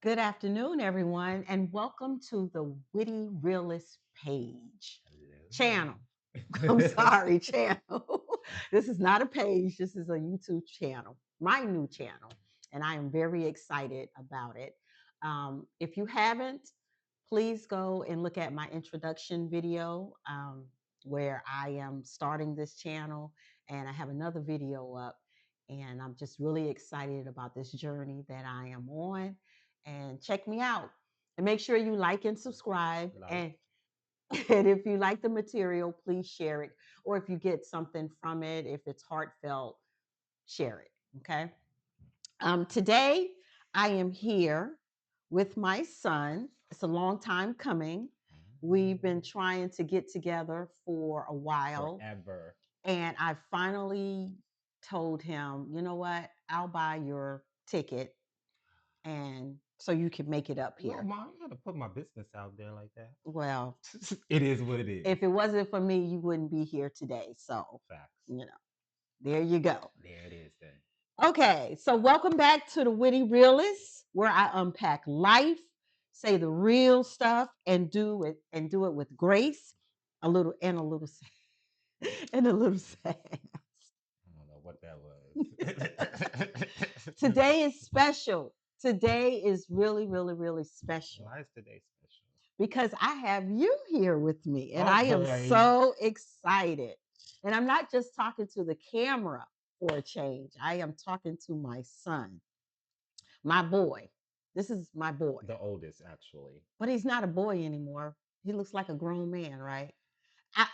Good afternoon, everyone, and welcome to the Witty Realist page channel. I'm Hello. sorry, channel. This is not a page, this is a YouTube channel, my new channel, and I am very excited about it. If you haven't, please go and look at my introduction video where I am starting this channel, and I have another video up. And I'm just really excited about this journey that I am on. And check me out. And make sure you like and subscribe. Like, And if you like the material, please share it. Or if you get something from it, if it's heartfelt, share it. Okay. Today, I am here with my son. It's a long time coming. We've been trying to get together for a while. forever. And I finally told him, you know what? I'll buy your ticket and so you can make it up Well, here. mom, you gotta put my business out there like that. Well, It is what it is. if it wasn't for me, you wouldn't be here today. So, Facts. you know, there you go. There it is then. Okay, so welcome back to the Witty Realist, where I unpack life, say the real stuff, and do it with grace, a little and a little sad. I don't know what that was. Today is special. Today is really, really, really special Why is today special? because I have you here with me, and Oh I am boy. so excited. And I'm not just talking to the camera for a change. I am talking to my son, my boy. This is my boy, The oldest, actually. but he's not a boy anymore. He looks like a grown man, right?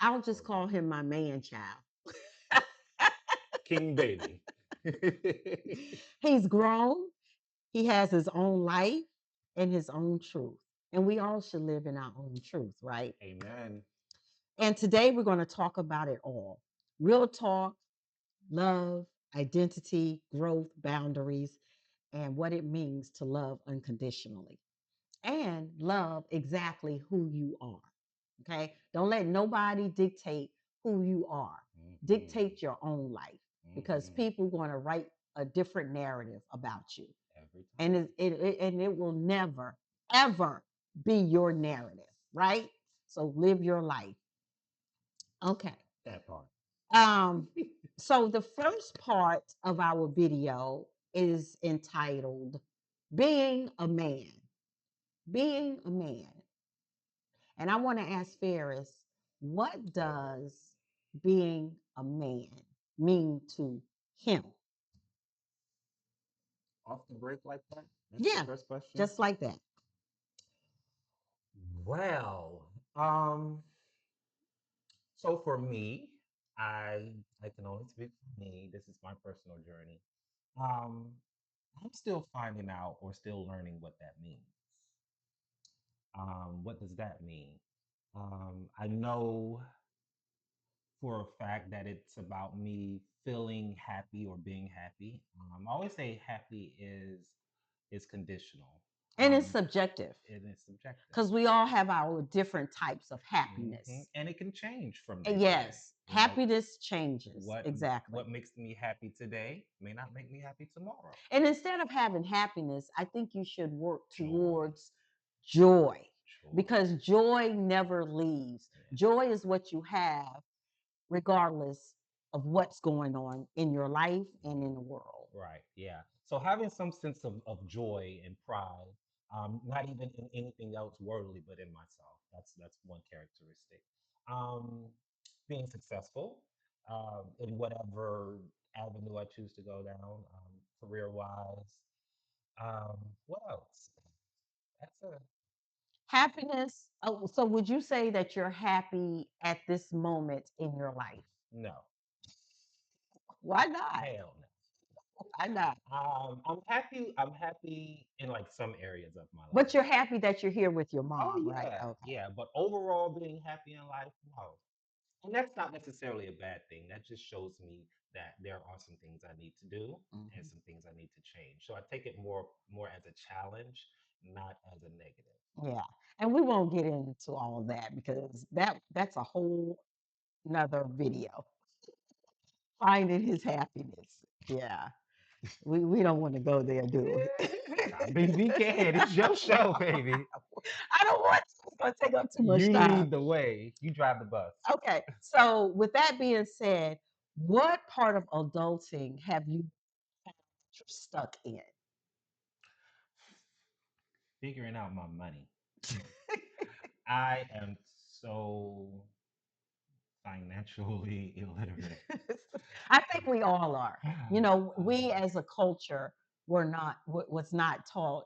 I'll just call him my man child. King baby. He's grown. He has his own life and his own truth. And we all should live in our own truth, right? Amen. And today we're going to talk about it all: real talk, love, identity, growth, boundaries, and what it means to love unconditionally and love exactly who you are. Okay. Don't let nobody dictate who you are, Mm-hmm. dictate your own life because Mm-hmm. people want to write a different narrative about you. Every And time. it will never, ever be your narrative, right? So live your life. Okay. That part. Um, so the first part of our video is entitled Being a Man. Being a man. And I want to ask Ferris, what does being a man mean to him? Off the break like that? That's the Yeah, first question. just like that. Well, um, so for me, I can only speak for me. This is my personal journey. Um, I'm still finding out or still learning what that means. What does that mean? I know for a fact that it's about me feeling happy or being happy. I always say happy is conditional. And it's Um, subjective it is subjective. because we all have our different types of happiness. And it can change from day And to day. yes, Like happiness changes. what Exactly. what makes me happy today may not make me happy tomorrow. And instead of having happiness, I think you should work Joy, towards joy joy. because joy never leaves. Yeah. Joy is what you have regardless of what's going on in your life and in the world. Right. Yeah. So having some sense of joy and pride, not even in anything else worldly, but in myself. That's one characteristic. Um, Being successful in whatever avenue I choose to go down, career wise. What else? That's a Happiness. Oh, so would you say that you're happy at this moment in your life? no. Why not? Hell no. Why not? I'm happy. I'm happy in like some areas of my But life. you're happy that you're here with your Oh mom, right? yeah, Okay. yeah. But overall, being happy in life, no. And that's not necessarily a bad thing. That just shows me that there are some things I need to do and Mhm. some things I need to change. So I take it more as a challenge, not as a negative. Yeah. And we won't get into all of that because that's a whole nother video. Finding his happiness. Yeah. We don't want to go there, do we? I mean, we can. It's your show, baby. I don't want to. It's going to take up too much You time. lead the way. You drive the bus. Okay. So, with that being said, what part of adulting have you found that you're stuck in? Figuring out my money. I am so financially illiterate. I think we all are. You know, we Um, as a culture were not was not taught.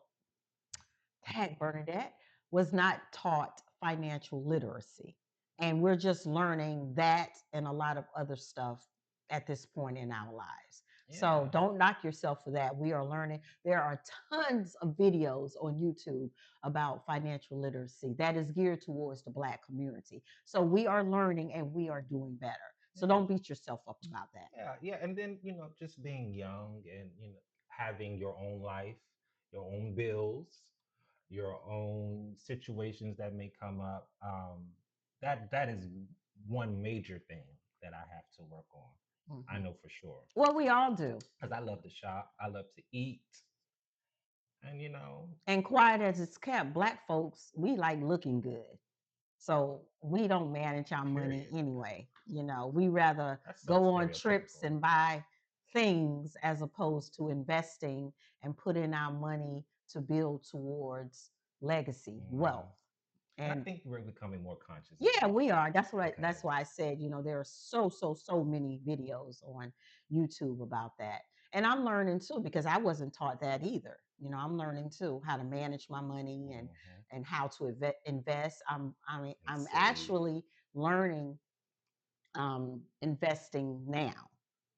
Heck, Bernadette was not taught financial literacy, and we're just learning that and a lot of other stuff at this point in our lives. So yeah. don't knock yourself for that. We are learning. There are tons of videos on YouTube about financial literacy that is geared towards the Black community. So we are learning and we are doing better. So Yeah. don't beat yourself up about that. Yeah. Yeah. And then, just being young and, having your own life, your own bills, your own situations that may come up. That is one major thing that I have to work on. I Mhm. know for sure. Well, we all do. Because I love to shop, I love to eat, and And quiet as it's kept, Black folks, we like looking good. So we don't manage our money period. anyway. You know, we rather That's so go on trips stereotypical. and buy things as opposed to investing and putting our money to build towards legacy, Hmm. wealth. And I And think we're becoming more conscious of yeah, that we are. That's because why I said, you know, there are so many videos on YouTube about that. And I'm learning too because I wasn't taught that either. You know, I'm learning too how to manage my money and how to invest. and I'm save. actually learning investing now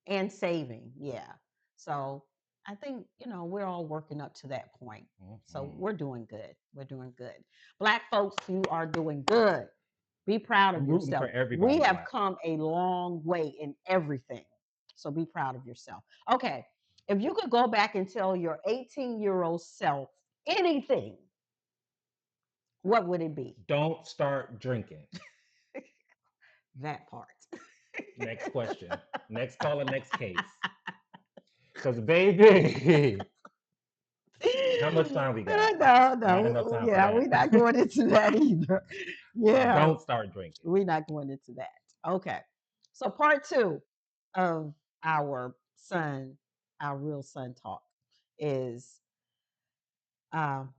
and saving. Yeah. So I think, you know, we're all working up to that point. So Hmm. we're doing good. We're doing good. Black folks, you are doing good. Be proud of I'm rooting for yourself. We everybody have black. come a long way in everything. So be proud of yourself. Okay. If you could go back and tell your 18-year-old self anything, what would it be? Don't start drinking. That part. Next question. Next caller, next case. Because, baby, how much time we got? No, Not enough no, time for yeah, we're that. not going into that either. Yeah, Don't start drinking. we're not going into that. Okay. So part two of our son, our real son talk is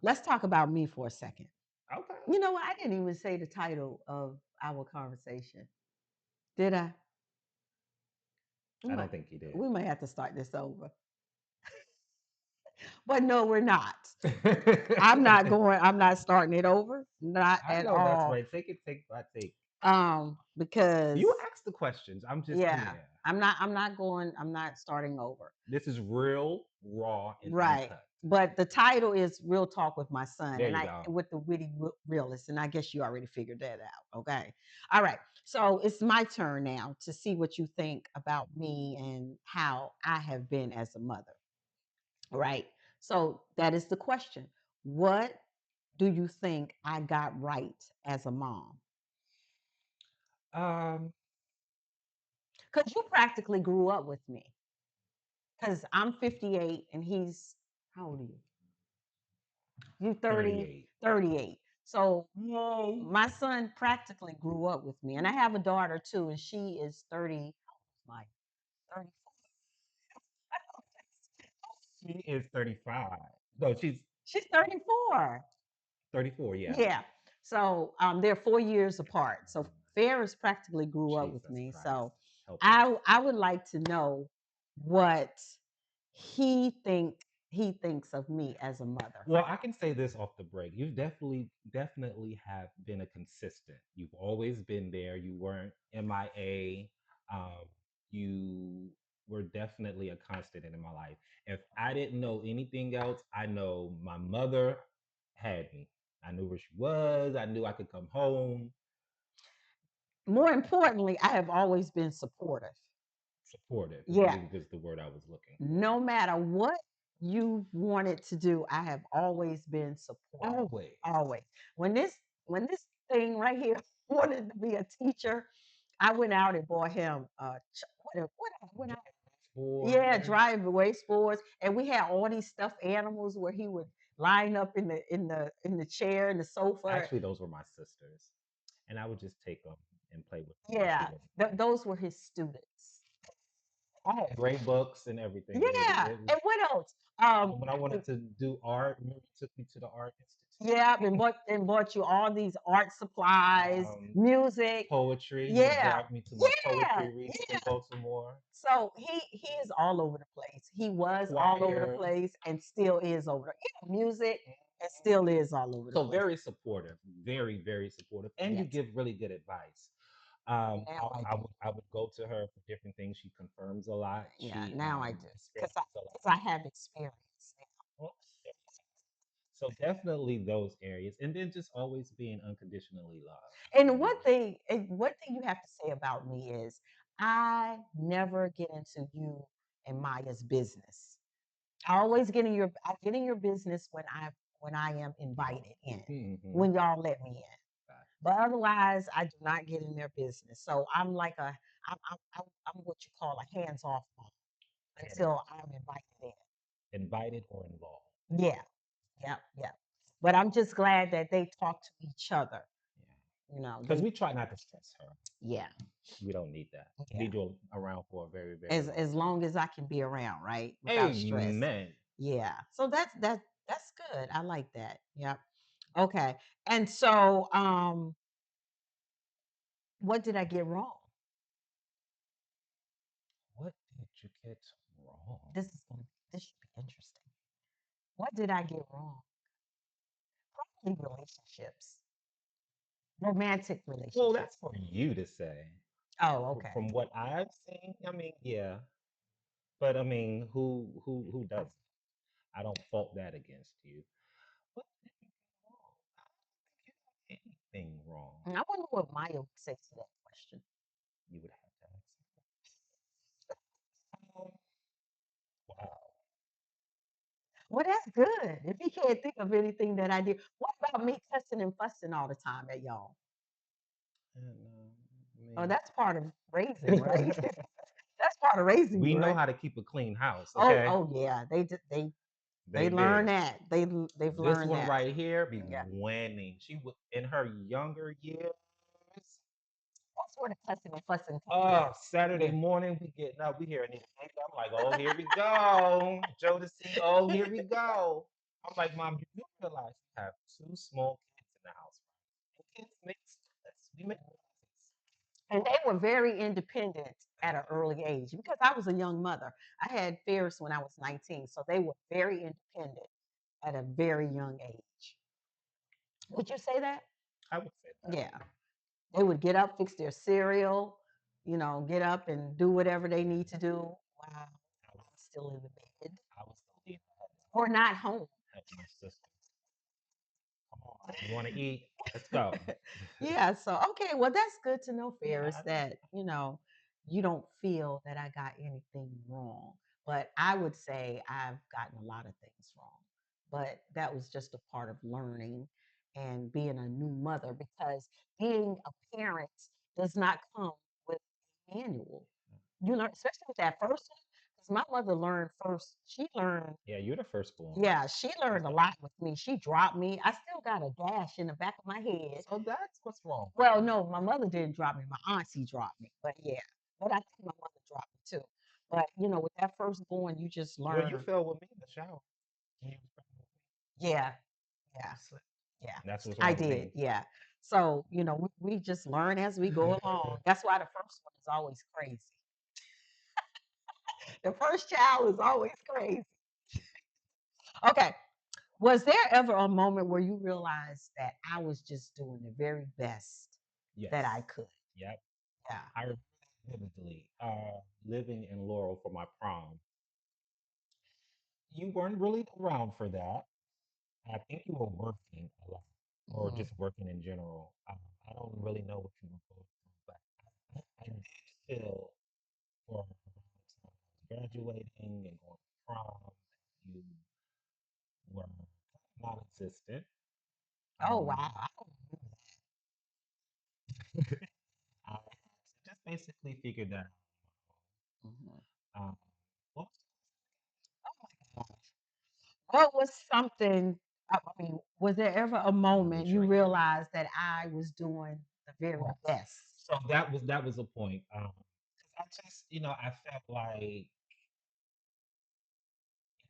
let's talk about me for a second. Okay. You know what? I didn't even say the title of our conversation. Did I? We I might, don't think you did. we might have to start this over. But no, we're not. I'm not starting it over. Not I at know that's all. right. Take it, take by take. Because You ask the questions. I'm just, yeah, yeah. I'm not starting over. This is real, raw, and Right. uncut. But the title is Real Talk with My Son, There and you I go. with the witty realist, and I guess you already figured that out. Okay. All right. So it's my turn now to see what you think about me and how I have been as a mother. Right. So that is the question. What do you think I got right as a mom? Um, Because you practically grew up with me. Because I'm 58 and he's, how old are you? You 30, 38. 38. So Yay. my son practically grew up with me. And I have a daughter too, and she is 30, my 30, She is 35. No, she's she's 34. 34, yeah. Yeah. So they're 4 years apart. So Ferris practically grew up with Jesus me. Christ. So Help us. I would like to know what he think he thinks of me as a mother. Well, I can say this off the break. You definitely have been a consistent. You've always been there. You weren't MIA. Um, you were definitely a constant in my life. If I didn't know anything else, I know my mother had me. I knew where she was. I knew I could come home. More importantly, I have always been supportive. Supportive is Yeah. the word I was looking for. No matter what you wanted to do, I have always been supportive. Always. Always. When this thing right here wanted to be a teacher, I went out and bought him what I went out. Yeah, sports. driveway sports, and we had all these stuffed animals where he would line up in the chair and the sofa. Actually, those were my sisters, and I would just take them and play with them while she Yeah, wasn't there. those were his students. I had great books and everything. Yeah, It was and what else? when I wanted to do art. Remember, you took me to the art Yeah, institute. and bought you all these art supplies, um, music. Poetry. You would Yeah, drive me to my yeah, poetry readings in yeah. Baltimore. So he is all over the place. He was all over the Choir. place and still is over there. Yeah, music and still is all over the So place. very supportive, very very supportive, and you Yes, give really good advice. now I do. I would go to her for different things. She confirms a lot. Yeah, She now I do because experiences a lot. I have experience Well, so definitely those areas, and then just always being unconditionally loved. now. And one thing you have to say about me is I never get into you and Maya's business. I get in your business when I am invited in, Hmm. when y'all let me in. But otherwise, I do not get in their business. So I'm like I'm what you call a hands off mom until I'm invited Invited or involved. in. Yeah, yeah, yeah. But I'm just glad that they talk to each other. Yeah, You know, because they we try not to stress her. yeah, We don't need that. We yeah. need you around for a very very As long long time. as I can be around, right, without stress. Amen. Yeah. So that's good. I like that. Yep. Okay. And so, what did I get wrong? What did you get wrong? This should be interesting. What did I get wrong? Probably relationships, romantic Well, that's relationships. for you to say. Oh, okay. From what I've seen, I mean, yeah, but I mean, who does? I don't fault that against you. What did you get wrong? I don't think you did anything wrong. And I wonder what Maya would say to that question. You would have to ask. Wow. Well, that's good. If you can't think of anything that I did, what about me cussing and fussing all the time at y'all? And Oh, I that's part of raising, right? mean, That's part of raising we you, know right? how to keep a clean house. Oh, Okay, oh yeah. They they learn did. that. They've This learned one that. right here be Yeah. winning. She was in her younger years. That's where the cussing and fussing comes Oh, Saturday in. morning, we getting up, we hearing these things. I'm like, oh, here we go. Joe to see, oh, here we go. I'm like, Mom, you do realize you have two small kids in the house, right? And kids make mistakes. We make mistakes. And they were very independent at an early age because I was a young mother. I had Ferris when I was 19, so they were very independent at a very young age. Would you say that? I would say that. Yeah. They would get up, fix their cereal, get up and do whatever they need to do while I was, I'm still in the bed I was the leader. I had or not home. to help my sister. Come on, you want to eat? Let's go. Yeah, so okay, well that's good to know, Yeah, Ferris, that you don't feel that I got anything wrong. But I would say I've gotten a lot of things wrong. But that was just a part of learning and being a new mother because being a parent does not come with a manual. You learn, especially with that first one, because my mother learned first. She learned yeah, you're the firstborn. yeah, she learned a lot with me. She dropped me. I still got a gash in the back of my head. So that's what's wrong. Well, no, my mother didn't drop me. My auntie dropped me. But yeah, but I think my mother dropped me too. But with that firstborn, you just Well, you learn. fell with me in the shower when you was pregnant with me. Yeah, yeah, You slipped. yeah. That's what's I wrong with did. me. Yeah. So we just learn as we go along. That's why the first one is always crazy. The first child is always crazy. Okay. Was there ever a moment where you realized that I was just doing the very best that I Yes. could? Yep. Yeah. I remember that vividly. Living in Laurel for my prom. You weren't really around for that. I think you were working a lot, or Mhm. just working in general. I don't really know what you were going through, but I did feel for around the time I was graduating and going to prom that you were non-existent. Oh wow. Um, I don't remember I just basically figured that that. Mhm. out. What What was something? I mean, was there ever a let me moment you drink. realized that I was doing the very Right. best? So that was a point. 'Cause I just, I felt like it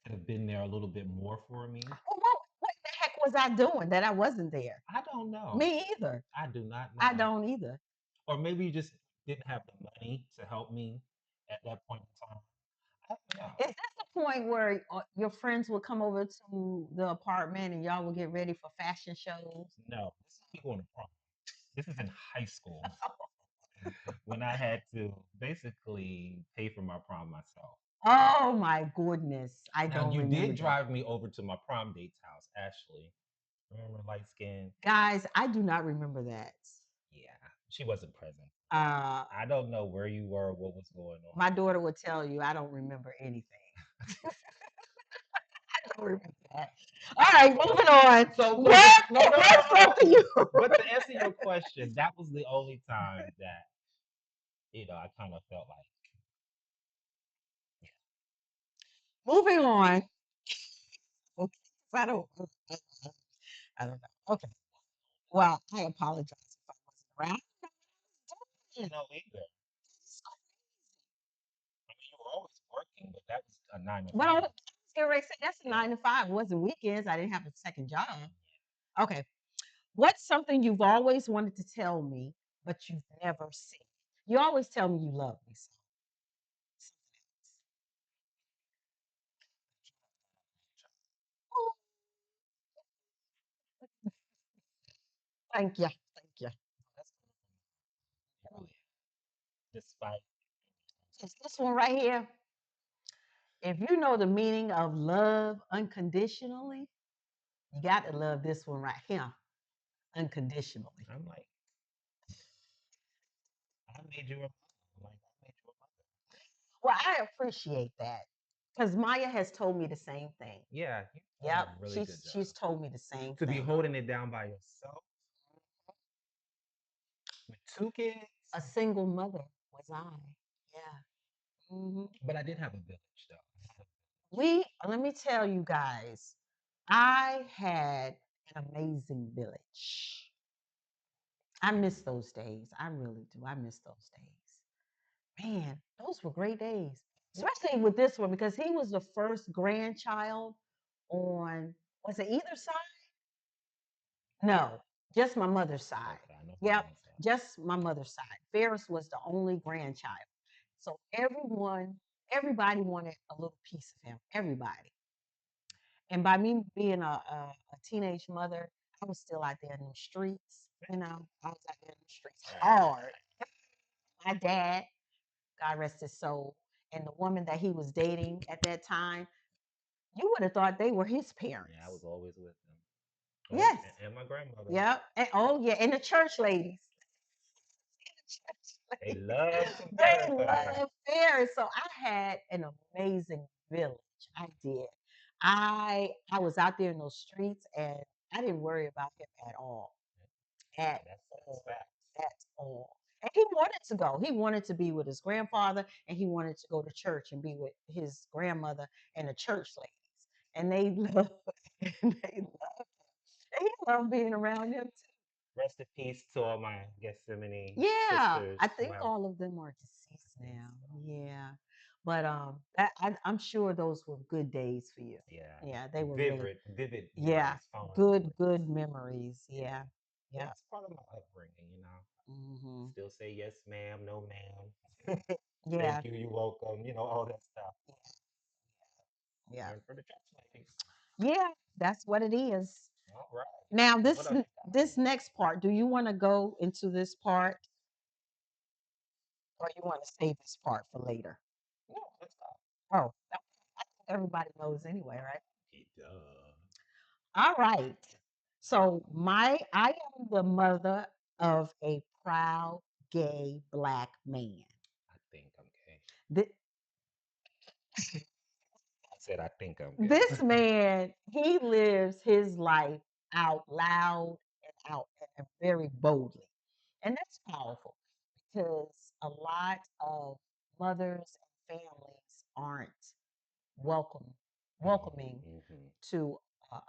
could have been there a little bit more for me. Well, what the heck was I doing that I wasn't there? I don't know. Me either. I do not I know. don't either. Or maybe you just didn't have the money to help me at that point in time. I don't know. Is this the point where your friends would come over to the apartment and y'all would get ready for fashion shows? No, this is me going to prom. This is in high school when I had to basically pay for my prom myself. Oh my goodness. I Now don't you remember did that. drive me over to my prom date's house, Ashley. Remember light skin? Guys, I do not remember that. Yeah, she wasn't present for that. Uh, I don't know where you were, what was going on. my daughter would tell you I don't remember anything. I don't remember that. All right, moving on. So What no, no, no, what's no, something no. you But to answer your question, that was the only time that I kind of felt like, moving on? Okay, I don't I don't know. Okay. Well, I apologize if I wasn't around. I don't know what I was doing. no, either. It's crazy. I mean, you were always working, but that was a nine to But I five. was getting ready to say that's a Yeah. 9 to 5. It wasn't weekends. I didn't have a second job. Okay. What's something you've always wanted to tell me, but you've never seen? You always tell me you love me. So something else. Oh, thank you. Thank you. That's really despite. It's this one right here. If you know the meaning of love unconditionally, you got to love this one right here unconditionally. I'm like, I made you a mother. Like, I made you a mother. Well, I appreciate that because Maya has told me the same thing. Yeah, you've done Yep, a really good she's job. told me the same To be thing. holding it down by yourself with two kids. A single mother was I. Yeah. hmm But I did have a village, though. Let me tell you guys, I had an amazing village. I miss those days. I really do. I miss those days. Man, those were great days, especially with this one because he was the first grandchild on, was it either side? No, just my mother's side. Okay, I know my Yep, mom's side. just my mother's side. Ferris was the only grandchild. So everybody wanted a little piece of him. Everybody. And by me being a teenage mother, I was still out there in the streets. I was out there in the streets hard. My dad, God rest his soul, and the woman that he was dating at that time, you would have thought they were his Yeah, I was parents. always with them. Oh, Yes. and my grandmother. Yep. And, oh yeah, and the church ladies. They love to They verify. love fairs. So I had an amazing village. I did. I was out there in those streets and I didn't worry about him at all. At That's all. facts. At all. And he wanted to go. He wanted to be with his grandfather and he wanted to go to church and be with his grandmother and the church ladies. And they love and they love and he loved being around them too. Rest in peace to all my Gethsemane Yeah, I sisters who think have all of them are deceased now. deceased. Yeah, but I'm sure those were good days for you. Yeah, Yeah, they were really. vivid Yeah, memories, fond memories. good memories. Yeah, Yeah, yeah. it's part of my upbringing. hmm Still say yes, ma'am, no, ma'am. Yeah, Thank you, you're welcome. All that stuff. yeah, Learn from the church ladies. yeah. That's what it is. All right. Now So what else you got? this next part. Do you want to go into this part, or you want to save this part for later? No, let's go. Oh, I think everybody knows anyway, right? Duh. All right. So I am the mother of a proud gay black man. I think I'm gay. Th- I said I think I'm gay. This man, he lives his life out loud and out and very boldly. And that's powerful because a lot of mothers and families aren't. welcome welcoming Hmm. to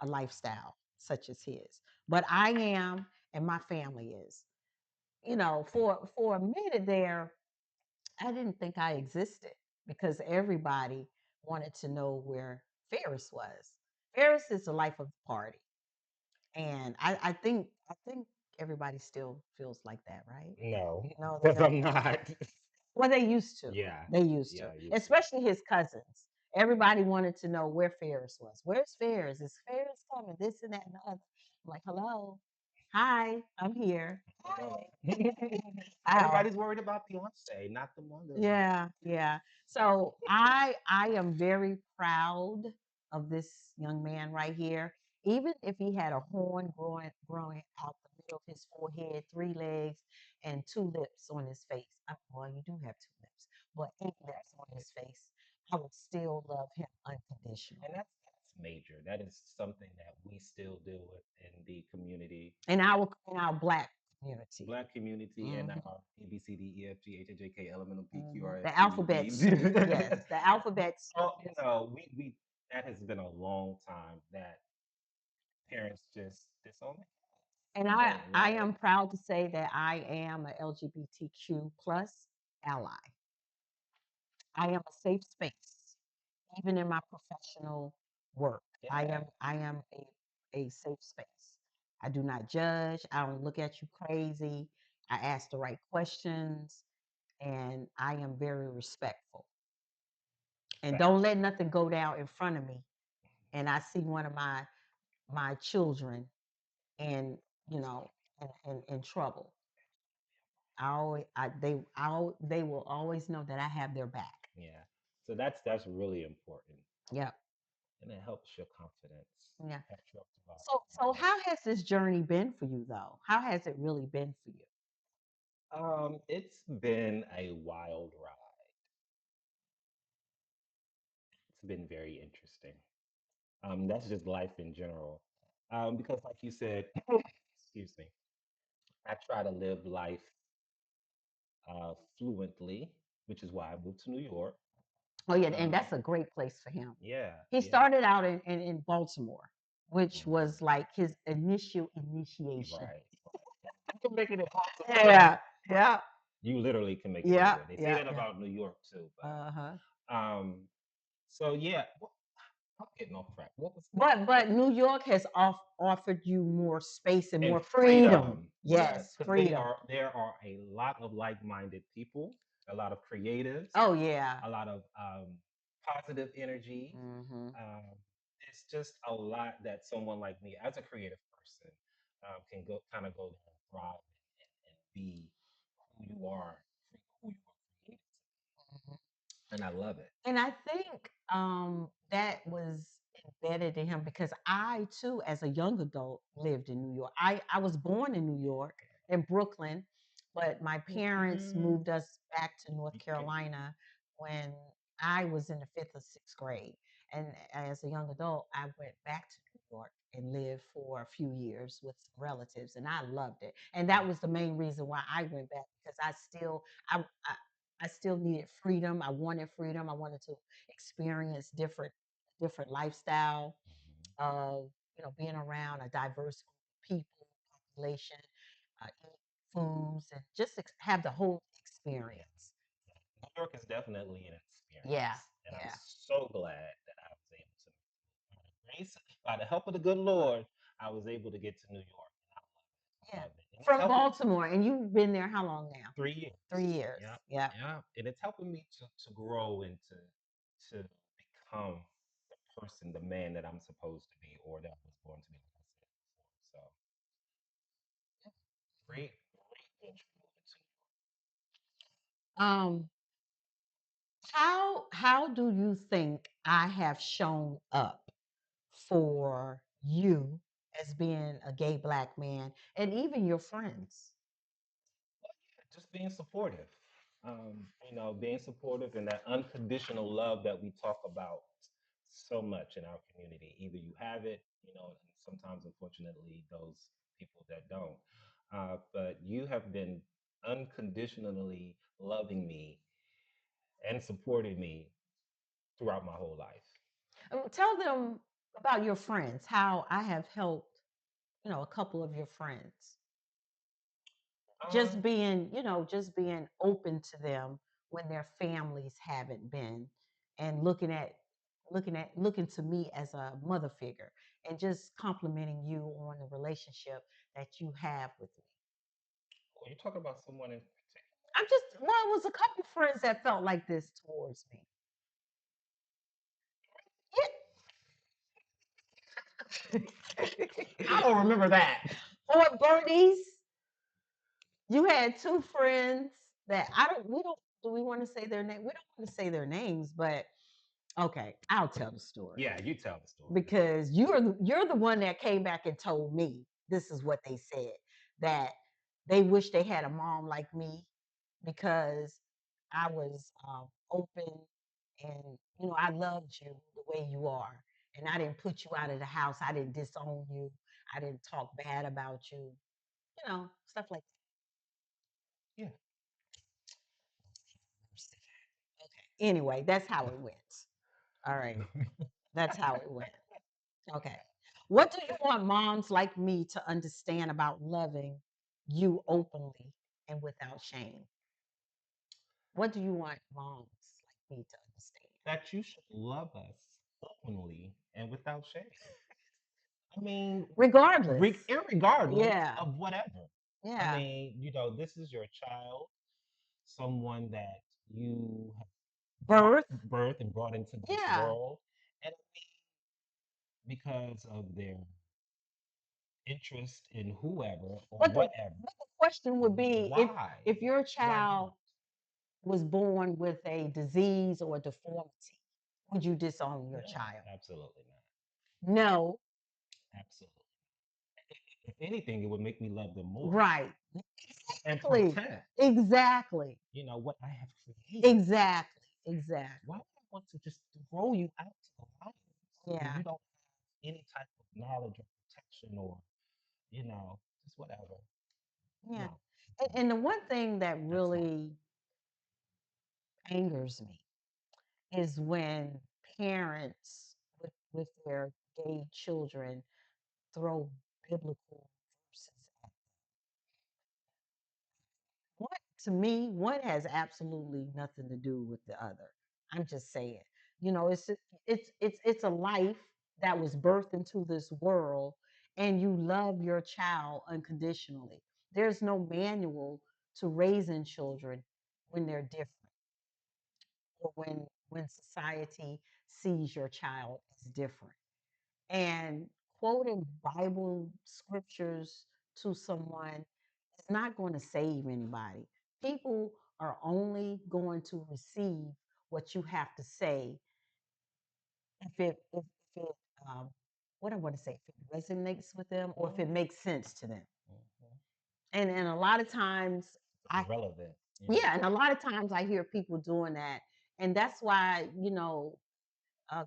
a lifestyle such as his. But I am, and my family is. For a minute there, I didn't think I existed because everybody wanted to know where Ferris was. Ferris is the life of the party, and I think everybody still feels like that, right? No, No, they because don't. I'm not. Well, they used to. Yeah, They used yeah, to, I used to. especially his cousins. Everybody wanted to know where Ferris was. Where's Ferris? Is Ferris coming? This and that and the other. I'm like, hello, hi, I'm here. No. Hi. Everybody's worried about Beyonce, not the mother. Yeah, yeah. So I am very proud of this young man right here. Even if he had a horn growing out the middle of his forehead, three legs, and two lips on his face. Well, you do have two lips, but eight lips on his face. I would still love him And unconditionally. that's major. That is something that we still deal with in the community, In our black community. black community, and Mhm, our A B C D E F G H I J K L M N O P Q mhm. R S The T U alphabet soup. V. Yes, the alphabet soup. Oh, we that has been a long time that parents just disown their And kids. I am proud to say that I am a LGBTQ plus ally. I am a safe space, even in my professional work. Yeah, I am a safe space. I do not judge. I don't look at you crazy. I ask the right questions, and I am very respectful. And don't facts. let nothing go down in front of me. And I see one of my children and in trouble. I always, they will always know that I have their back. Yeah. So that's really important, Yeah, and it helps your confidence. yeah. Helps you up So throughout life. how has this journey been for you though? How has it really been for you? It's been a wild ride. It's been very interesting. That's just life in general. Because like you said, excuse me, I try to live life fluently, which is why I moved to New York. Oh yeah, and Um, that's a great place for him. yeah, He yeah. started out in Baltimore, which Hmm. was like his initial initiation. Right. You can make it impossible. Yeah, yeah, You literally can make it yeah, anywhere. They say yeah, that yeah. about New York too, Uh huh. but so yeah, I'm getting off track. What was But New York has offered you more space and and more freedom. freedom? Yes, Yes, because freedom. there are a lot of like-minded people, a lot of creatives, Oh yeah. a lot of positive energy. Hmm. Um, it's just a lot that someone like me, as a creative person, can go kind of go there and thrive and be who you are, who you were created to be, and I love it. And I think that was embedded in him because I too, as a young adult, lived in New York. I was born in New York, in Brooklyn, but my parents Mm, moved us back to North okay. Carolina when I was in the fifth or sixth grade. And as a young adult, I went back to New York and lived for a few years with some relatives, and I loved it. And that was the main reason why I went back because I still needed freedom. I wanted freedom. I wanted to experience different lifestyle Mhm. of being around a diverse group of people, population, eat foods, and just have the whole Yeah. experience. New York is definitely an Yeah, experience, and I'm yeah, so glad that I was able to, by the grace, by the help of the good Lord, I was able to get to New York. And I yeah. love it, and it's From helping Baltimore, and you've been there how long now? 3 3 years. years. Yeah, Yeah, yeah, and it's helping me to grow and to become the person, the man that I'm supposed to be, or that I was born to be, like I said before. So, yeah, great venture moving to Um, how do you think I have shown up for you as being a gay black man and even your friends? just being supportive. Being supportive and that unconditional love that we talk about so much in our community. Either you have it, and sometimes, unfortunately, those people that don't. But you have been unconditionally loving me and supporting me throughout my whole life. Tell them about your friends, how I have helped, a couple of your friends. Just Um, being, just being open to them when their families haven't been, and looking to me as a mother figure, and just complimenting you on the relationship that you have with me. are you talking about someone in I'm just well, it was a couple friends that felt like this towards me. I don't remember that. Or Bernice, you had two friends that I don't. We don't. Do we want to say their name? We don't want to say their names, but okay, I'll tell the story Yeah, you tell the story. because you're the one that came back and told me this is what they said, that they wish they had a mom like me because I was open, and I loved you the way you are, and I didn't put you out of the house. I didn't disown you. I didn't talk bad about you. Stuff like Yeah. that. Okay. Anyway, that's how it went. All right. That's how it went. Okay. What do you want moms like me to understand about loving you openly and without shame? What do you want moms like me to understand? That you should love us openly and without shame. I mean, Regardless. irregardless Yeah. of whatever. I Yeah. mean, this is your child, someone that you have Birth. birth and brought into this Yeah. world, and because of their interest in whoever or But the whatever, but the question would be, why? if your Why not? child was born with a disease or a deformity, would you disown your No, child? absolutely not. No. Absolutely. If anything, it would make me love them more Right. and Exactly. protect, Exactly. what I have created. Exactly. Exactly. Why would I want to just throw you out to the lions when Yeah. you don't have any type of knowledge or protection or, just whatever? Yeah. No, no, And the one thing that that's not. really angers me is when parents with their gay children throw biblical verses at what. To me, one has absolutely nothing to do with the other. I'm just saying. It's a life that was birthed into this world, and you love your child unconditionally. There's no manual to raising children when they're different, or when society sees your child as different. And quoting Bible scriptures to someone is not going to save anybody. People are only going to receive what you have to say if it what I want to say, if it resonates with them or if it Mhm, makes sense to them. mhm. And a lot of times I Relevant. yeah, and a lot of times I hear people doing that. And that's why,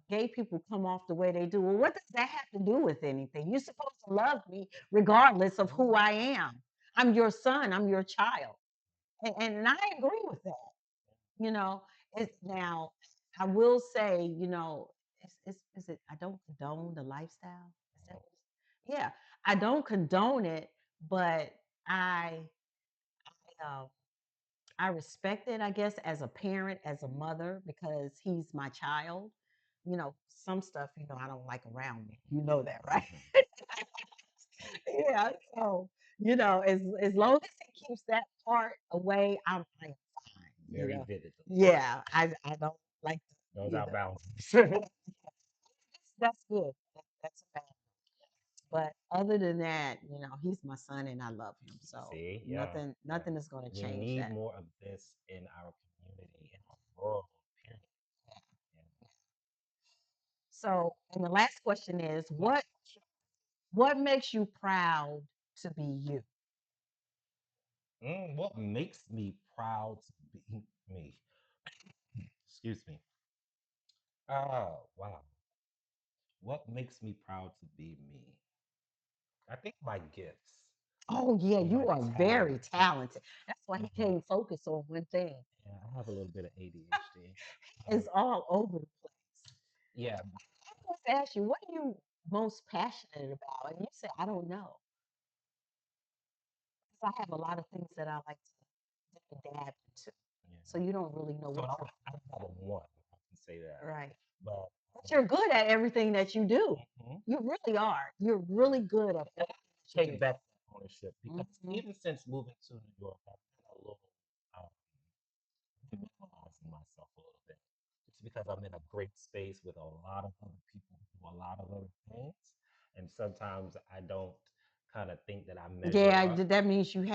gay people come off the way they do. Well, what does that have to do with anything? You're supposed to love me regardless of who Mhm. I am. I'm your son, I'm your child. And I agree with that. You know, it's now, I will say, is it, I don't condone the lifestyle. Is that what yeah, I don't condone it, but uh, I respect it, I guess, as a parent, as a mother, because he's my child. Some stuff, I don't like around me. You know that, right? Mhm. Yeah. So, as long as he keeps that part away, I'm fine. Very vividly. Yeah. I don't like, Those out bounds. that's, that's good. That's a bad. But other than that, he's my son and I love him. So See, yeah, yeah. nothing is going to We change need that. more of this in our community, in our world, period. Yeah. So, and the last question is, what Last question. what makes you proud to be you? What makes me proud to be me? Excuse me. Oh, wow. What makes me proud to be me? I think my gifts Oh yeah, and my you are very talents. talented. That's why he Mhm. can't focus on one thing. Yeah, I have a little bit of ADHD. It's Um, all over the place. yeah, was to ask you, what are you most passionate about? And you said, I don't know. Because I have a lot of things that I like to dip and dab into. So Yeah. you don't really know So what to. I don't have a one. I can say that, Right. but But you're good at everything that you do. mhm, You really are. You're really good at and I everything that you take do. back that ownership because Hmm. even since moving to New York, I've been a little um, minimalizing myself a little bit. It's because I'm in a great space with a lot of other people who do a lot of other things, and sometimes I don't kind of think that I measure Yeah, up. that means you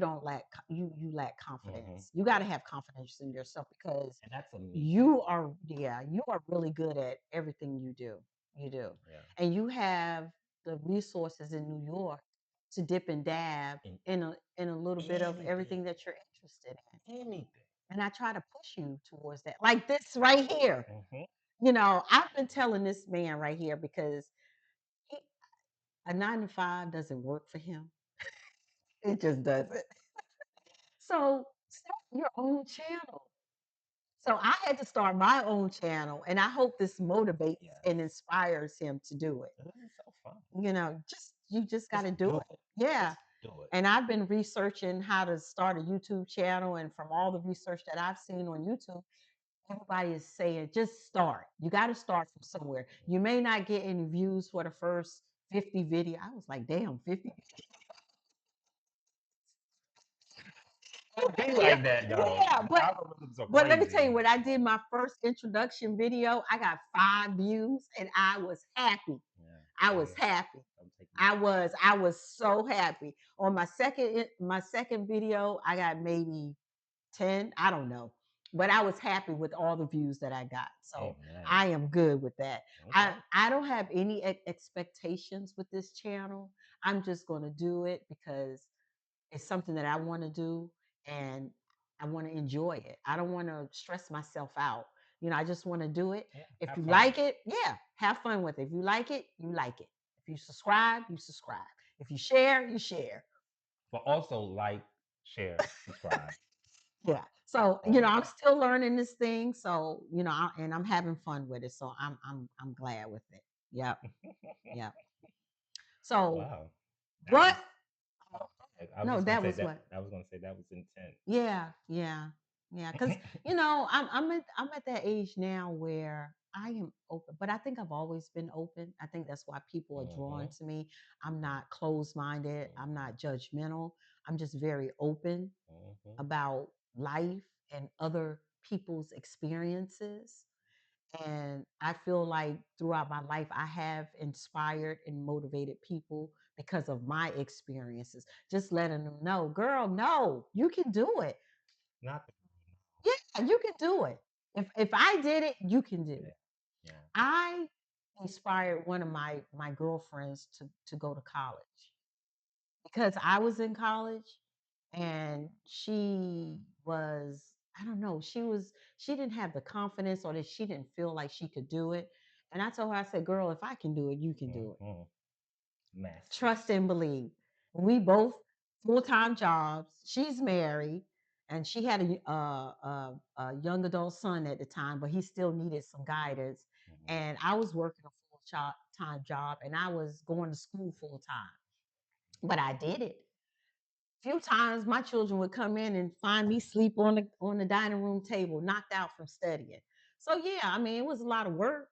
don't lack you lack Hmm. confidence. You got to have confidence in yourself because And that's a me thing. you are, yeah, you are really good at everything you do. You do. Yeah. And you have the resources in New York to dip and dab In in a little bit of anything, everything that you're interested in. anything. And I try to push you towards that. Like this right here. Hmm. I've been telling this man right here because he, a 9 to 5 doesn't work for him. It just doesn't. So start your own channel. So I had to start my own channel, and I hope this motivates and Yes. inspires him to do it. This is so fun. Just you just got Just to do do it. it. Yeah. Just do it. And I've been researching how to start a YouTube channel, and from all the research that I've seen on YouTube, everybody is saying just start. You got to start from somewhere. You may not get any views for the first 50 video. I was like, damn, 50. It'll be Yeah, like that though. yeah, The but algorithms are But let me tell crazy. you, when I did my first introduction video, I got 5 views and I was happy. Yeah. I was See, happy. I'm taking I that. was I was so happy. On my second video, I got maybe 10, I don't know. But I was happy with all the views that I got. So Amen. I am good with that. I Okay. I don't have any expectations with this channel. I'm just going to do it because it's something that I want to do and I want to enjoy it. I don't want to stress myself out. I just want to do it. Yeah. If Have you fun. like it, yeah, have fun with it. If you like it, you like it. If you subscribe, you subscribe. If you share, you share. But also like, share, subscribe, Yeah. So, all of I'm that. still learning this thing. So, and I'm having fun with it. So I'm glad with it. Yep. Yep. So Wow. That what? was oh, I was No, just gonna that say was that what? I was gonna say that was intense. Yeah, yeah, yeah. Because I'm at that age now where I am open, but I think I've always been open. I think that's why people are drawn Hmm. to me. I'm not closed minded. I'm Hmm. not judgmental. I'm just very open Hmm. about life and other people's experiences. And I feel like throughout my life, I have inspired and motivated people because of my experiences. Just letting them know, girl, no, you can do it. Not the Yeah, you can do it. If I did it, you can do yeah, it. yeah. I inspired one of my girlfriends to go to college because I was in college and she was, I don't know, she didn't have the confidence or that she didn't feel like she could do it. And I told her, I said, girl, if I can do it, you can do it. Hmm. Massive. Trust and believe. We both full-time jobs. She's married and she had a young adult son at the time, but he still needed some guidance. Hmm. And I was working a full-time job and I was going to school full time, but I did it. Few times my children would come in and find me sleep on the dining room table, knocked out from studying. So yeah, I mean it was a lot of work,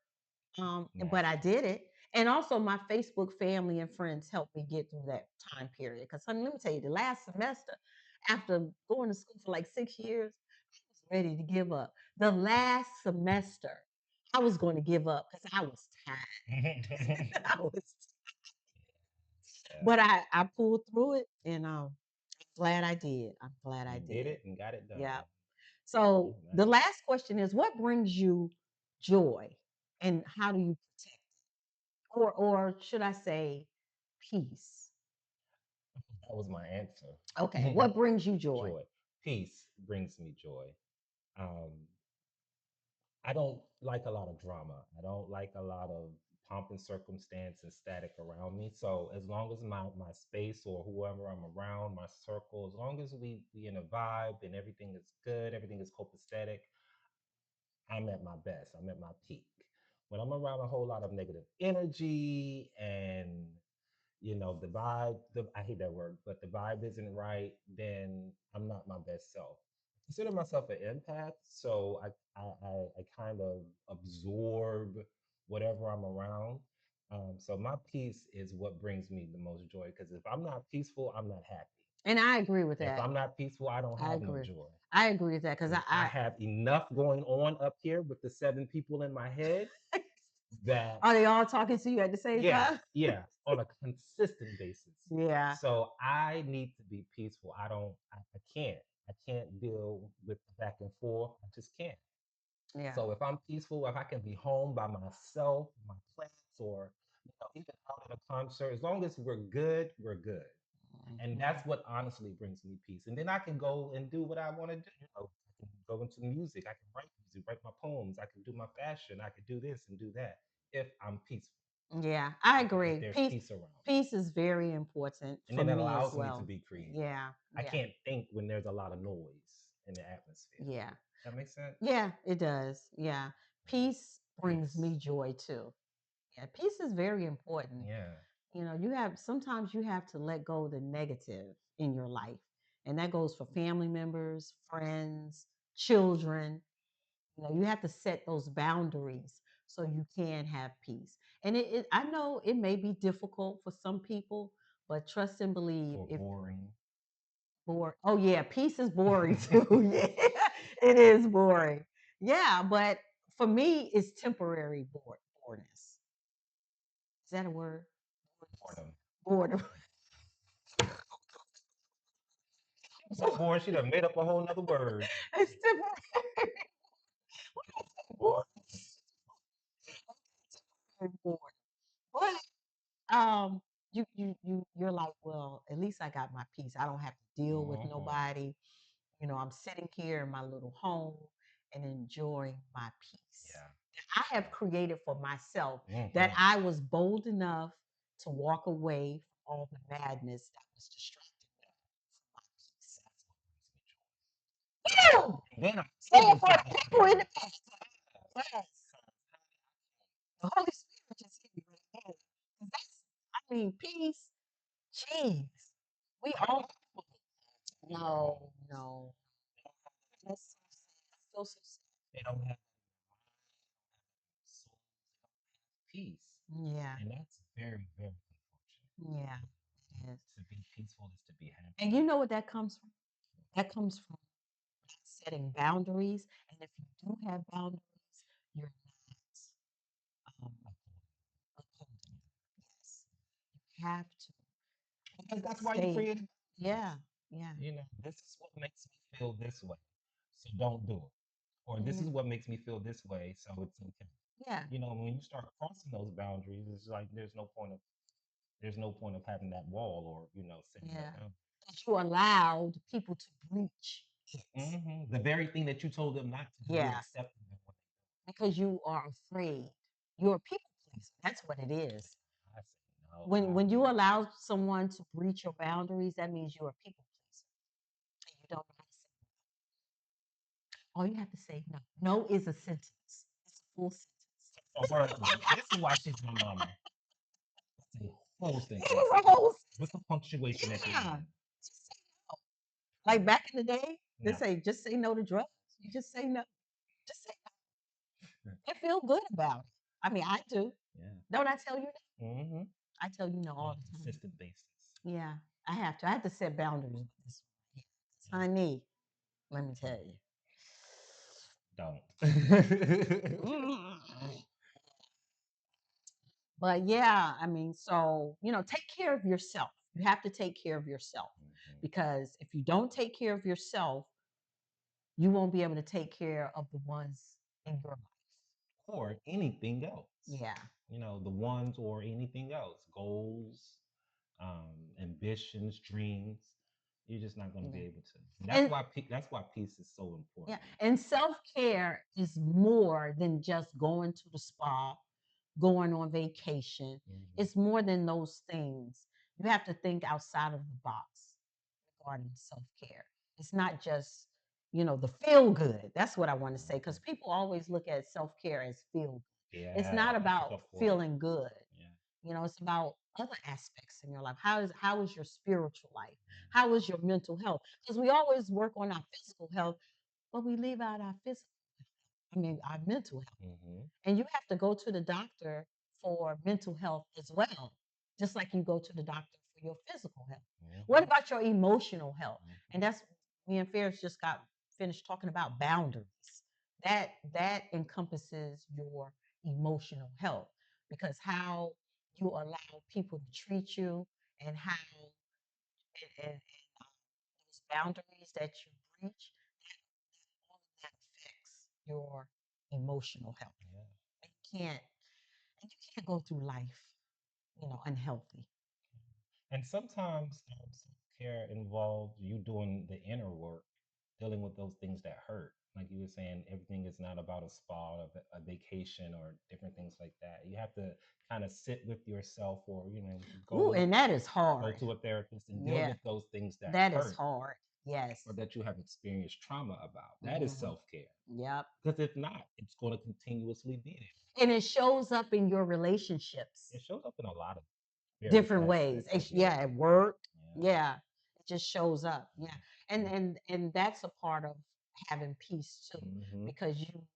but I Massive. did it. And also my Facebook family and friends helped me get through that time period. Because honey, let me tell you, the last semester, after going to school for like 6 years, I was ready to give up. The last semester, I was going to give up because I was tired. Yeah. I was, but I pulled through it, and glad I did. I'm glad I You did did. it and got it Yeah. done. So the Amen. last question is, what brings you joy, and how do you protect it, or should I say, peace? That was my Okay, answer. what brings you joy? Joy. Peace brings me joy. Um, I don't like a lot of drama. I don't like a lot of pomp and circumstance and static around me. So as long as my space or whoever I'm around, my circle, as long as we in a vibe and everything is good, everything is copacetic, I'm at my best. I'm at my peak. When I'm around a whole lot of negative energy and the vibe, I hate that word, but the vibe isn't right, then I'm not my best self. I consider myself an empath, so I kind of absorb whatever I'm around. So my peace is what brings me the most joy because if I'm not peaceful, I'm not happy. And I agree with If that. I'm not peaceful, I don't I have no agree. joy. I agree with that because Because I have enough going on up here with the seven people in my head that are they all talking to you at the same yeah, time? yeah, on a consistent basis. Yeah, So I need to be peaceful. I can't. I can't deal with the back and forth. I just can't. yeah. So if I'm peaceful, if I can be home by myself, my plants, or even out at a concert, as long as we're good, we're good. And Mhm. that's what honestly brings me peace. And then I can go and do what I want to do. I can go into music. I can write music, write my poems. I can do my fashion. I can do this and do that if I'm peaceful. Yeah, I If agree. there's Peace, peace around me. peace is very important And for then it me as allows me to well. be creative. Yeah, I yeah, can't think when there's a lot of noise in the atmosphere. yeah, That makes sense? yeah. It does. Yeah, peace brings Peace. me joy too. Yeah, peace is very important. Yeah. You have sometimes you have to let go of the negative in your life, and that goes for family members, friends, children. You have to set those boundaries so you can have peace. And I know it may be difficult for some people, but trust and believe. Or If boring. bored, oh yeah, peace is boring too. Yeah, it is boring. Yeah, but for me, it's temporary boredness. Is that a word? Boredom. Boredom. I'm so bored. She done made up a whole nother word. It's temporary. Bored. Bored. But you're like, well, at least I got my peace. I don't have to deal with Mm-hmm. nobody. I'm sitting here in my little home and enjoying my peace Yeah. that I have created for myself, that Mm-hmm. I was bold enough to walk away from all the madness that was distracting me from my peace. That's what brings me joy. Ew! And then I'm Say able it for to the people in the disconnect. back. Yes. The Holy Spirit just hit me right there. 'Cause I mean, peace, jeez. We all, no, no. That's so sad. I feel so sad. They don't have souls, peace. Yeah, And that's very, very unfortunate. yeah, it is. To be peaceful is to be happy. And you know what that comes from? That comes from not setting boundaries. And if you do have boundaries, you're not upholding them. Yes, you have to Because that's why you stay. created boundaries. Yeah, yeah, This is what makes me feel this way. So don't do it. Or this yeah, is what makes me feel this way, so it's okay. yeah, When you start crossing those boundaries, it's like there's no point of having that wall or setting that yeah. boundary. 'Cause you allowed people to breach it. The very thing that you told them not to do, you're Yeah, accepting them when because you are afraid. You're a people pleaser. That's what it is. I say no, When you allow someone to breach your boundaries, that means you're a people pleaser. And you don't know how to say no. All you have to say no. No is a sentence. It's a full sentence. a word. This is why she's my mama. It's a whole It sentence is a whole with the punctuation at the yeah. end. Just say no. Like back in the day, they No. say just say no to drugs. You just say no. Just say no. And feel good about it. I mean, I do. Yeah. Don't I tell you that? Mm-hmm. I tell you no On all a the time. consistent basis. Yeah, I have to. I have to set boundaries with this one. Yeah. Honey, let me tell you. Don't. Mm. But yeah, I mean, so, take care of yourself. You have to take care of yourself Mhm. because if you don't take care of yourself, you won't be able to take care of the ones in your life. Or anything else. Yeah. The ones or anything else. Goals, ambitions, dreams. You're just not going to be Yeah. able to. And that's And why that's why peace is so yeah, important. and self-care is more than just going to the spa, going on vacation. Mhm. It's more than those things. You have to think outside of the box regarding self-care. It's not just, the feel good. That's what I want to say because Mhm. people always look at self-care as feel good. It's Yeah, not that's a about tough point. feeling good. Yeah. It's about other aspects in your life. How is your spiritual life? How is your mental health? Because we always work on our physical health, but we leave out our physical. I mean, our mental health. Mm-hmm. And you have to go to the doctor for mental health as well, just like you go to the doctor for your physical health. What Mm-hmm. about your emotional health? Mm-hmm. And that's me and Ferris just got finished talking about boundaries. That encompasses your emotional health because how you allow people to treat you and how and those boundaries that you breach, all of that affects your emotional health. Yeah. You can't and you can't go through life, unhealthy. And sometimes self-care involves you doing the inner work, dealing with those things that hurt. Like you were saying, everything is not about a spa or a vacation or different things like that. You have to kind of sit with yourself, or Ooh, and that is go hard. to a therapist and deal Yeah, with those things that that is hurt hard. or Yes. that you have experienced trauma about. That is Hmm. self-care. Yep. Because if not, it's going to continuously be there. And it shows up in your relationships It shows up in a lot of various different ways. aspects of your Yeah, life. at work. Yeah. Yeah, it just shows up. Yeah, and Yeah. and that's a part of having peace too, Mm-hmm. because you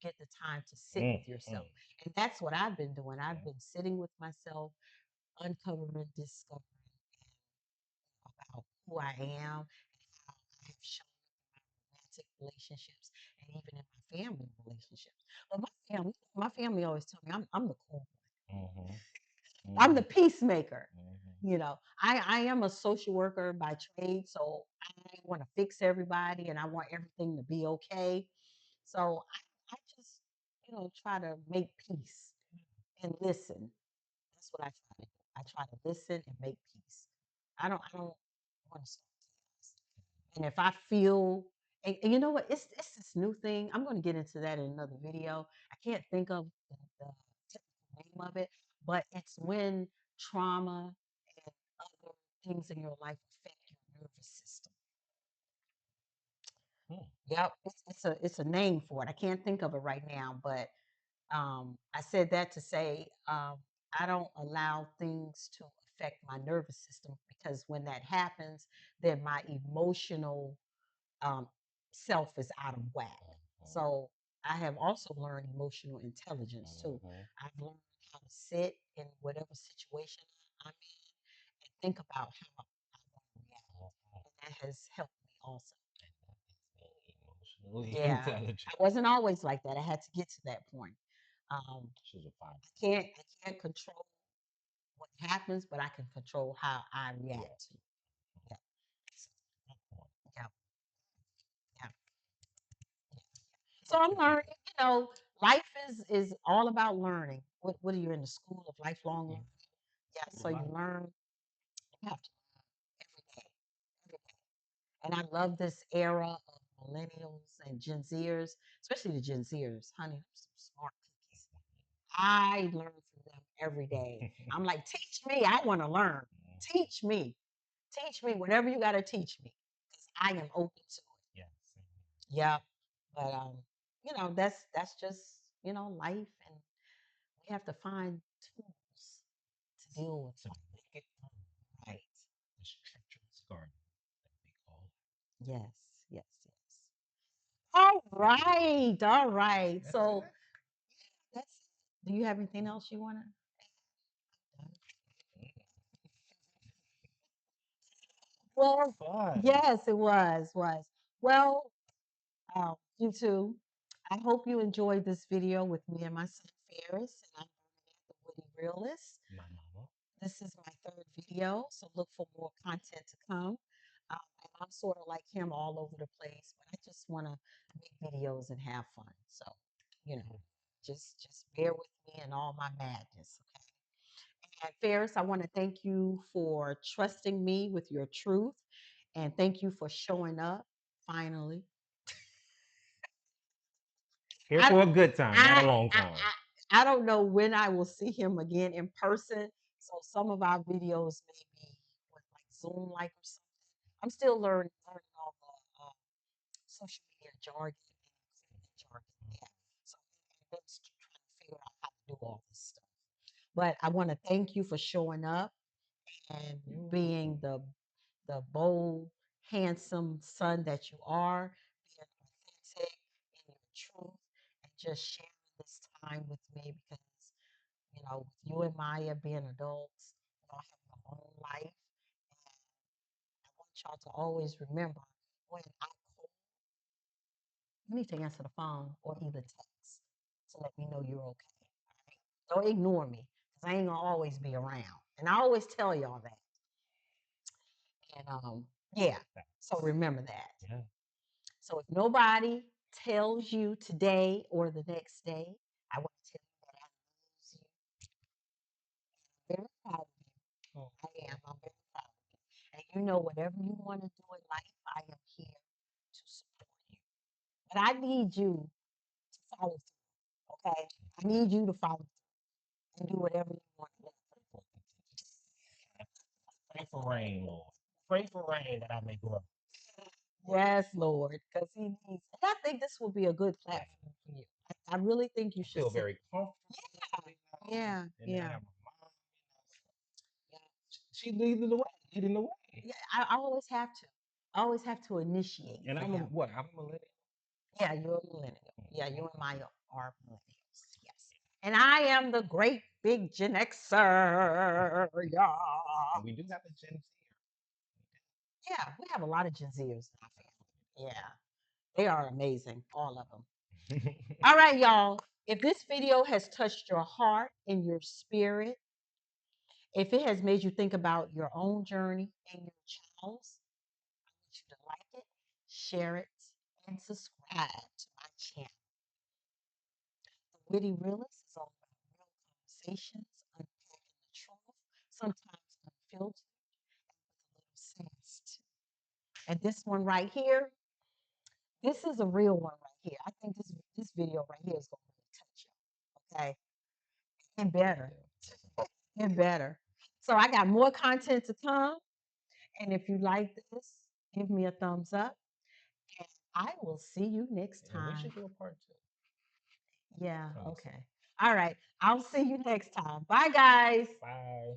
get the time to sit with yourself, Mm-hmm. and that's what I've been doing. I've Yeah. been sitting with myself, uncovering, discovering about who I am and how I have shown up in my romantic relationships and even in my family relationships. But my family always tell me I'm the cool one. Mm-hmm. I'm Mm-hmm. the peacemaker. Mm-hmm. I am a social worker by trade, so I want to fix everybody and I want everything to be okay. So I just, try to make peace and listen. That's what I try to do. I try to listen and make peace. I don't want to start chaos. And if I feel and you know what? It's this new thing. I'm going to get into that in another video. I can't think of the technical name of it, but it's when trauma and other things in your life affect your nervous system. Hmm. Yep, it's a name for it. I can't think of it right now, but I said that to say I don't allow things to affect my nervous system because when that happens, then my emotional um, self is out of whack. Mhm, So I have also learned emotional intelligence too. mhm, I've learned how to sit in whatever situation I'm in and think about how I want to react. mhm. And that has helped me also. And that is being emotionally Yeah, intelligent. I wasn't always like that. I had to get to that point. Um, Should have find I can't control what happens, but I can control how I yeah. react to it. Yeah. So, Good point. yeah. Yeah. So That's I'm good learning, takeaway. life is all about learning. What are you in the school of lifelong Yeah. learning? Yeah, School so of you life. learn, you have to learn every day, every day. And I love this era of millennials and Gen Zers, especially the Gen Zers. Honey, I'm some smart cookies. I learn from them every day. I'm like, teach me. I want to learn. Mhm. Teach me. Teach me whatever you got to teach me because I am open to it. Yeah. Same Yeah. But that's just, life and we have to find tools to here. deal with To life. make it through Right. the structure's garden that we call. Yes, yes, yes. All right. All right. That's So it. that's it. Do you have anything else you want to? Mm. Well, Fun. yes, it was. Well, you too. I hope you enjoyed this video with me and my son Ferris, and I'm Bernadette, the Woody Realist. My mama. This is my third video, so look for more content to come. And I'm sort of like him all over the place, but I just want to make videos and have fun. So, you know, Mm. just bear with me and all my madness. Okay. And Ferris, I want to thank you for trusting me with your truth, and thank you for showing up finally. Here I for a good time, not a I long I time. I don't know when I will see him again in person. So some of our videos may be with like Zoom like or something. I'm still learning all the social media jargon and equipment jargon. Yeah. So I'm trying to do all this stuff. But I want to thank you for showing up and You being the bold, handsome son that you are, being authentic in your truth, and just sharing this time with me because with you and Maya being adults, y'all have your own life, and I want y'all to always remember when I call, you need to answer the phone or either text to let me know you're okay. All right? Don't ignore me because I ain't gonna always be around, and I always tell y'all that. And yeah, so facts. remember that. Yeah. So if nobody tells you today or the next day, I want to tell you that I love you. I'm very proud of you. Oh, I am. I'm very proud of you. And whatever you want to do in life, I am here to support you. But I need you to follow through. Okay? I need you to follow through and do whatever you want to do. pray for rain, Lord. Pray for rain that I may grow. Yes, Lord, because He needs. And I think this will be a good Yeah. platform for you. I really think you I should feel sit. very comfortable. Yeah, And then I yeah, got my mom. Yeah. She leading the way. yeah. I always have to. I always have to initiate And for I'm a him. what? I'm a millennial. Yeah, you're a millennial. Yeah, you and Okay. Maya are millennials. Yes. And I am the great big Gen Xer. Yeah. And we do have a Gen Z. Yeah, we have a lot of Gen Zers in our family. Yeah, they are amazing, all of them. All right, y'all. If this video has touched your heart and your spirit, if it has made you think about your own journey and your child's, I want you to like it, share it, and subscribe to my channel. The Witty Realist is all about real conversations, unpacking the truth, sometimes unfiltered, and with a little sense too. And this one right here, this is a real one right here. I think this video right here is gonna really touch you. Okay, and better, and better. So I got more content to come, and if you like this, give me a thumbs up, and I will see you next And we time. should do a part two. Yeah. Honestly. Okay. All right. I'll see you next time. Bye, guys. Bye.